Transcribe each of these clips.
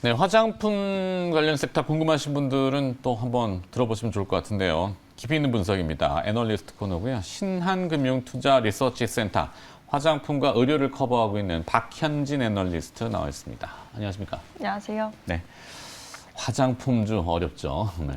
네, 화장품 관련 섹터 궁금하신 분들은 또 한번 들어보시면 좋을 것 같은데요. 깊이 있는 분석입니다. 애널리스트 코너고요. 신한금융투자 리서치센터 화장품과 의료를 커버하고 있는 박현진 애널리스트 나와 있습니다. 안녕하십니까? 안녕하세요. 네. 화장품주 어렵죠. 네.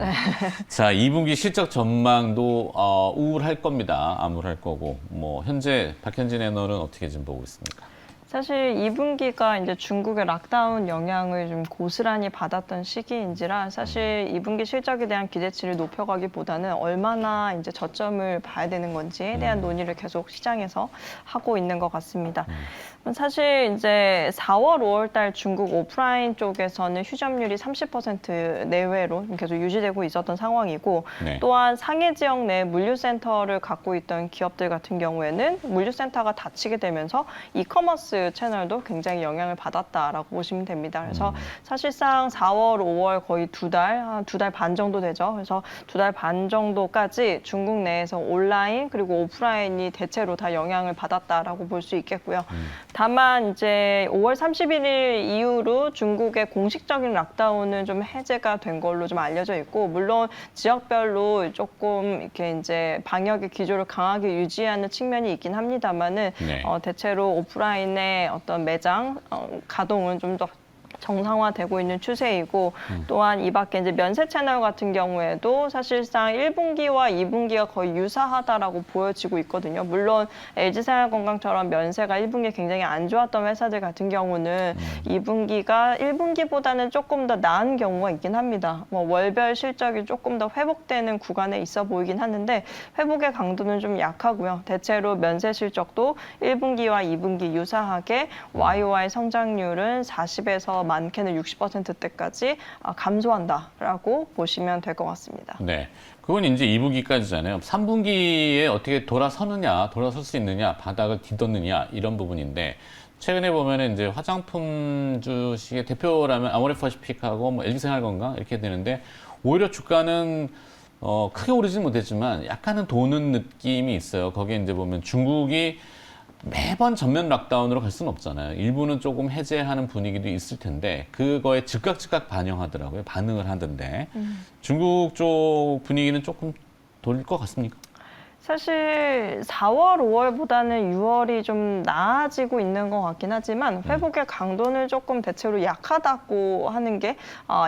자, 2분기 실적 전망도 우울할 겁니다. 암울할 거고. 현재 박현진 애널은 어떻게 지금 보고 있습니까? 사실 2분기가 이제 중국의 락다운 영향을 좀 고스란히 받았던 시기인지라 사실 2분기 실적에 대한 기대치를 높여가기보다는 얼마나 이제 저점을 봐야 되는 건지에 대한 논의를 계속 시장에서 하고 있는 것 같습니다. 사실 이제 4월, 5월 달 중국 오프라인 쪽에서는 휴점률이 30% 내외로 계속 유지되고 있었던 상황이고 네. 또한 상해 지역 내 물류센터를 갖고 있던 기업들 같은 경우에는 물류센터가 닫히게 되면서 이커머스 채널도 굉장히 영향을 받았다라고 보시면 됩니다. 그래서 사실상 4월, 5월 거의 두 달 반 정도 되죠. 그래서 2달 반 정도까지 중국 내에서 온라인 그리고 오프라인이 대체로 다 영향을 받았다라고 볼 수 있겠고요. 다만 이제 5월 31일 이후로 중국의 공식적인 락다운은 좀 해제가 된 걸로 좀 알려져 있고, 물론 지역별로 조금 이렇게 이제 방역의 기조를 강하게 유지하는 측면이 있긴 합니다만은 네. 대체로 오프라인의 어떤 매장 가동은 좀 더 정상화되고 있는 추세이고 또한 이 밖에 이제 면세 채널 같은 경우에도 사실상 1분기와 2분기가 거의 유사하다라고 보여지고 있거든요. 물론 LG생활건강처럼 면세가 1분기에 굉장히 안 좋았던 회사들 같은 경우는 2분기가 1분기보다는 조금 더 나은 경우가 있긴 합니다. 월별 실적이 조금 더 회복되는 구간에 있어 보이긴 하는데 회복의 강도는 좀 약하고요. 대체로 면세 실적도 1분기와 2분기 유사하게 YOY 성장률은 40에서 많게는 60%대까지 감소한다라고 보시면 될 것 같습니다. 네. 그건 이제 2분기까지잖아요. 3분기에 어떻게 돌아설 수 있느냐, 바닥을 뒤덮느냐, 이런 부분인데, 최근에 보면은 이제 화장품 주식의 대표라면 아모레퍼시픽하고 LG생활건강 이렇게 되는데, 오히려 주가는 크게 오르지는 못했지만 약간은 도는 느낌이 있어요. 거기에 이제 보면 중국이 매번 전면 락다운으로 갈 수는 없잖아요. 일부는 조금 해제하는 분위기도 있을 텐데 그거에 즉각 반영하더라고요. 반응을 하던데 중국 쪽 분위기는 조금 돌릴 것 같습니까? 사실 4월, 5월보다는 6월이 좀 나아지고 있는 것 같긴 하지만 회복의 강도는 조금 대체로 약하다고 하는 게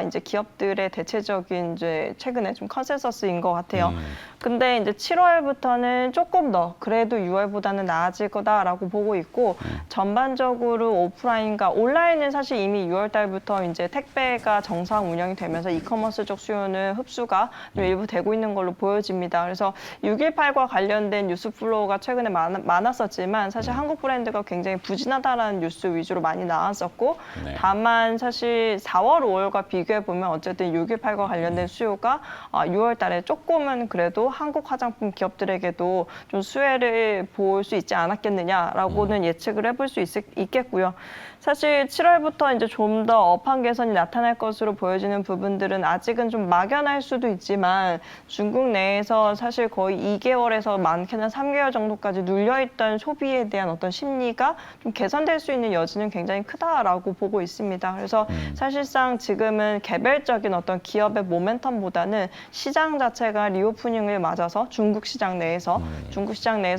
이제 기업들의 대체적인 이제 최근에 좀 컨센서스인 것 같아요. 근데 이제 7월부터는 조금 더 그래도 6월보다는 나아질 거다라고 보고 있고 전반적으로 오프라인과 온라인은 사실 이미 6월 달부터 이제 택배가 정상 운영이 되면서 이커머스 쪽 수요는 흡수가 좀 일부 되고 있는 걸로 보여집니다. 그래서 618과 관련된 뉴스 플로우가 최근에 많았었지만 사실 한국 브랜드가 굉장히 부진하다라는 뉴스 위주로 많이 나왔었고 네. 다만 사실 4월, 5월과 비교해 보면 어쨌든 618과 관련된 수요가 6월 달에 조금은 그래도 한국 화장품 기업들에게도 좀 수혜를 볼 수 있지 않았겠느냐라고는 예측을 해볼 수 있겠고요. 사실 7월부터 이제 좀 더 업황 개선이 나타날 것으로 보여지는 부분들은 아직은 좀 막연할 수도 있지만 중국 내에서 사실 거의 2개월에서 많게는 3개월 정도까지 눌려있던 소비에 대한 어떤 심리가 좀 개선될 수 있는 여지는 굉장히 크다라고 보고 있습니다. 그래서 사실상 지금은 개별적인 어떤 기업의 모멘텀보다는 시장 자체가 리오프닝을 맞아서 중국 시장 내에서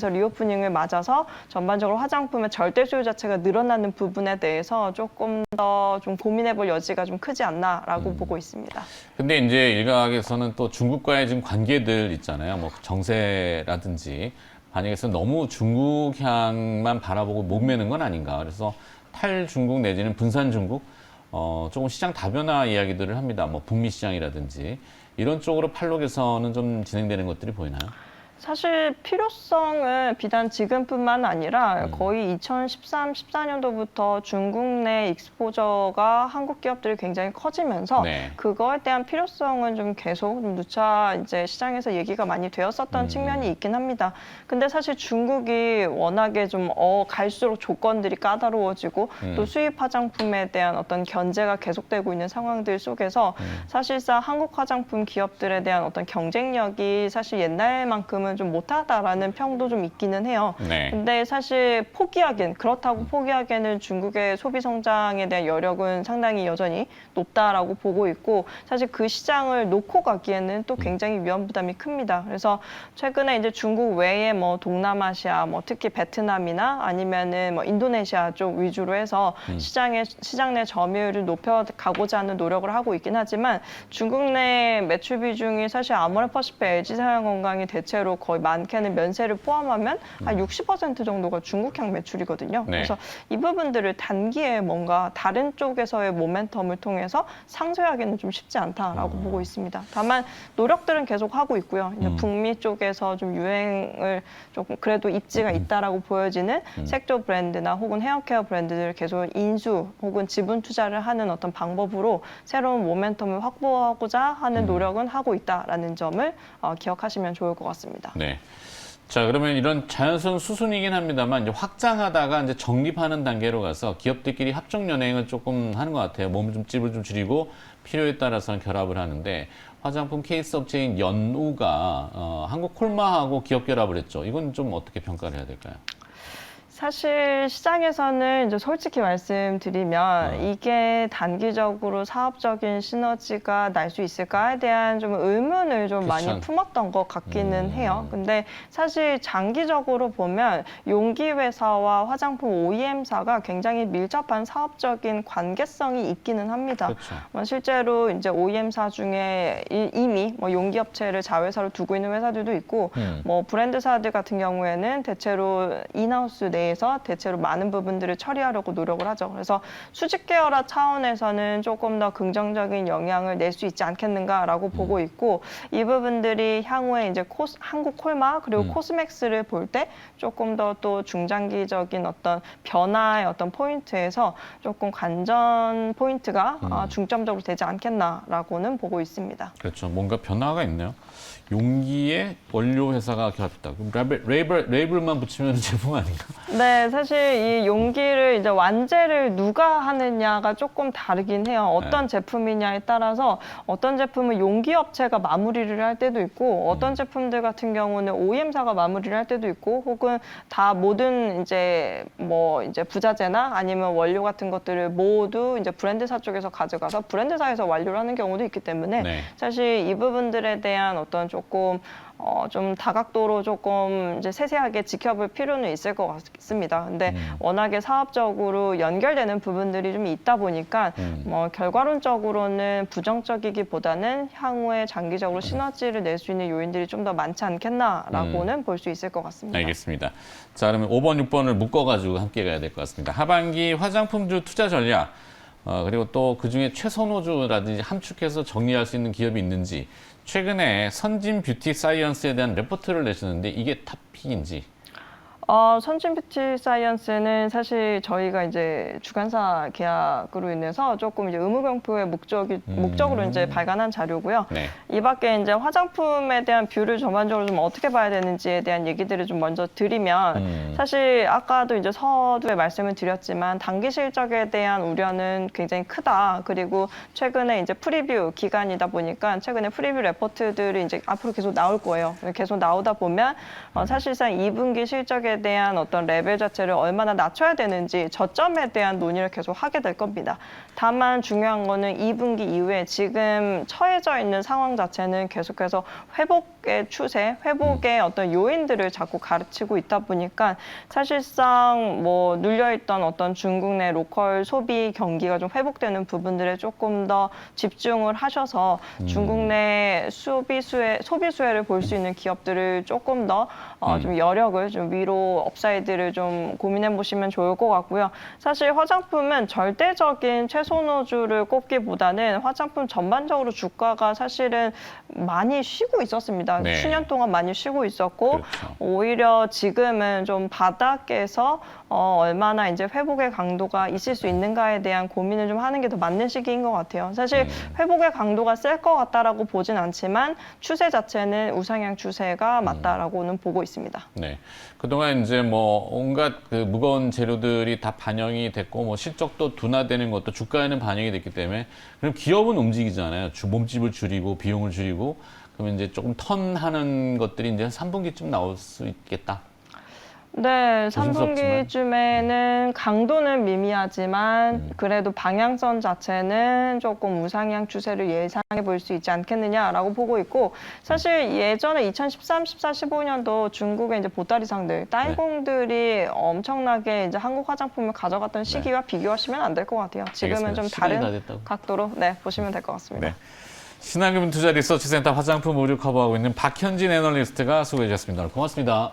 리오프닝을 맞아서 전반적으로 화장품의 절대 수요 자체가 늘어나는 부분에 대해서 조금 더 좀 고민해볼 여지가 좀 크지 않나라고 보고 있습니다. 근데 이제 일각에서는 또 중국과의 지금 관계들 있잖아요. 정세라든지 반영해서 너무 중국향만 바라보고 목매는 건 아닌가. 그래서 탈중국 내지는 분산 중국 조금 시장 다변화 이야기들을 합니다. 북미 시장이라든지 이런 쪽으로 팔록에서는 좀 진행되는 것들이 보이나요? 사실 필요성은 비단 지금뿐만 아니라 거의 2013, 14년도부터 중국 내 익스포저가 한국 기업들이 굉장히 커지면서 네. 그거에 대한 필요성은 좀 계속 좀 누차 이제 시장에서 얘기가 많이 되었었던 측면이 있긴 합니다. 근데 사실 중국이 워낙에 좀 갈수록 조건들이 까다로워지고 또 수입 화장품에 대한 어떤 견제가 계속되고 있는 상황들 속에서 사실상 한국 화장품 기업들에 대한 어떤 경쟁력이 사실 옛날만큼은 조금은 좀 못하다라는 평도 좀 있기는 해요. 네. 근데 사실 그렇다고 포기하기에는 중국의 소비 성장에 대한 여력은 상당히 여전히 높다라고 보고 있고, 사실 그 시장을 놓고 가기에는 또 굉장히 위험 부담이 큽니다. 그래서 최근에 이제 중국 외에 뭐 동남아시아, 뭐 특히 베트남이나 아니면은 뭐 인도네시아 쪽 위주로 해서 시장 내 점유율을 높여가고자 하는 노력을 하고 있긴 하지만, 중국 내 매출 비중이 사실 아모레퍼시픽, LG생활건강이 대체로 거의 많게는 면세를 포함하면 한 60% 정도가 중국향 매출이거든요. 네. 그래서 이 부분들을 단기에 뭔가 다른 쪽에서의 모멘텀을 통해서 상쇄하기는 좀 쉽지 않다라고 보고 있습니다. 다만 노력들은 계속 하고 있고요. 이제 북미 쪽에서 좀 유행을 조금 그래도 입지가 있다라고 보여지는 색조 브랜드나 혹은 헤어케어 브랜드들을 계속 인수 혹은 지분 투자를 하는 어떤 방법으로 새로운 모멘텀을 확보하고자 하는 노력은 하고 있다라는 점을 기억하시면 좋을 것 같습니다. 네. 자, 그러면 이런 자연스러운 수순이긴 합니다만 이제 확장하다가 이제 정립하는 단계로 가서 기업들끼리 합종 연행을 조금 하는 것 같아요. 몸집을 좀 줄이고 필요에 따라서는 결합을 하는데, 화장품 케이스 업체인 연우가 한국 콜마하고 기업 결합을 했죠. 이건 좀 어떻게 평가를 해야 될까요? 사실 시장에서는 이제 솔직히 말씀드리면 이게 단기적으로 사업적인 시너지가 날 수 있을까에 대한 좀 의문을 좀 많이 그쵸. 품었던 것 같기는 해요. 근데 사실 장기적으로 보면 용기 회사와 화장품 OEM사가 굉장히 밀접한 사업적인 관계성이 있기는 합니다. 그렇죠. 실제로 이제 OEM사 중에 이미 뭐 용기 업체를 자회사로 두고 있는 회사들도 있고, 뭐 브랜드사들 같은 경우에는 대체로 인하우스 내에서 대체로 많은 부분들을 처리하려고 노력을 하죠. 그래서 수직 계열화 차원에서는 조금 더 긍정적인 영향을 낼 수 있지 않겠는가라고 보고 있고, 이 부분들이 향후에 이제 한국 콜마 그리고 코스맥스를 볼 때 조금 더 또 중장기적인 어떤 변화의 어떤 포인트에서 조금 관전 포인트가 중점적으로 되지 않겠나라고는 보고 있습니다. 그렇죠. 뭔가 변화가 있네요. 용기에 원료 회사가 결합했다. 그럼 레이블만 붙이면 제품 아닌가? 네, 사실 이 용기를 이제 완제를 누가 하느냐가 조금 다르긴 해요. 어떤 제품이냐에 따라서 어떤 제품은 용기 업체가 마무리를 할 때도 있고, 어떤 제품들 같은 경우는 OEM사가 마무리를 할 때도 있고, 혹은 다 모든 이제 뭐 이제 부자재나 아니면 원료 같은 것들을 모두 이제 브랜드사 쪽에서 가져가서 브랜드사에서 완료를 하는 경우도 있기 때문에 네. 사실 이 부분들에 대한 어떤 조금 좀 다각도로 조금 이제 세세하게 지켜볼 필요는 있을 것 같습니다. 근데 워낙에 사업적으로 연결되는 부분들이 좀 있다 보니까 뭐 결과론적으로는 부정적이기보다는 향후에 장기적으로 시너지를 낼 수 있는 요인들이 좀 더 많지 않겠나라고는 볼 수 있을 것 같습니다. 알겠습니다. 자, 그러면 5번, 6번을 묶어가지고 함께 가야 될 것 같습니다. 하반기 화장품주 투자 전략, 그리고 또 그중에 최선호주라든지 함축해서 정리할 수 있는 기업이 있는지, 최근에 선진 뷰티 사이언스에 대한 레포트를 내셨는데 이게 탑픽인지. 선진 뷰티 사이언스는 사실 저희가 이제 주간사 계약으로 인해서 조금 이제 의무병표의 목적으로 이제 발간한 자료고요. 네. 이 밖에 이제 화장품에 대한 뷰를 전반적으로 좀 어떻게 봐야 되는지에 대한 얘기들을 좀 먼저 드리면, 사실 아까도 이제 서두에 말씀을 드렸지만 단기 실적에 대한 우려는 굉장히 크다. 그리고 최근에 이제 프리뷰 기간이다 보니까 최근에 프리뷰 레포트들이 이제 앞으로 계속 나올 거예요. 계속 나오다 보면 사실상 2분기 실적에 대한 어떤 레벨 자체를 얼마나 낮춰야 되는지 저점에 대한 논의를 계속 하게 될 겁니다. 다만 중요한 거는 2분기 이후에 지금 처해져 있는 상황 자체는 계속해서 회복의 추세, 회복의 어떤 요인들을 자꾸 가르치고 있다 보니까 사실상 뭐 눌려있던 어떤 중국 내 로컬 소비 경기가 좀 회복되는 부분들에 조금 더 집중을 하셔서 중국 내 소비 수혜를 볼 수 있는 기업들을 조금 더 좀 여력을 좀 위로 업사이드를 좀 고민해 보시면 좋을 것 같고요. 사실 화장품은 절대적인 최선호주를 꼽기보다는 화장품 전반적으로 주가가 사실은 많이 쉬고 있었습니다. 네. 수년 동안 많이 쉬고 있었고, 그렇죠. 오히려 지금은 좀 바닥에서 얼마나 이제 회복의 강도가 있을 수 있는가에 대한 고민을 좀 하는 게 더 맞는 시기인 것 같아요. 사실 회복의 강도가 셀 것 같다라고 보진 않지만 추세 자체는 우상향 추세가 맞다라고는 보고 있습니다. 네. 그동안 이제 뭐 온갖 그 무거운 재료들이 다 반영이 됐고, 뭐 실적도 둔화되는 것도 주가에는 반영이 됐기 때문에, 그럼 기업은 움직이잖아요. 몸집을 줄이고 비용을 줄이고, 그러면 이제 조금 턴하는 것들이 이제 3분기쯤 나올 수 있겠다. 네, 조심스럽지만. 3분기쯤에는 강도는 미미하지만 그래도 방향성 자체는 조금 우상향 추세를 예상해 볼 수 있지 않겠느냐라고 보고 있고 사실 예전에 2013, 14, 15년도 중국의 이제 보따리상들, 딸공들이 엄청나게 이제 한국 화장품을 가져갔던 시기와 비교하시면 안 될 것 같아요. 지금은 알겠습니다. 좀 시간이 다 다른 됐다고. 각도로 네, 보시면 될 것 같습니다. 네. 신한금융투자 리서치센터 화장품 의류 커버하고 있는 박현진 애널리스트가 수고해 주셨습니다. 고맙습니다.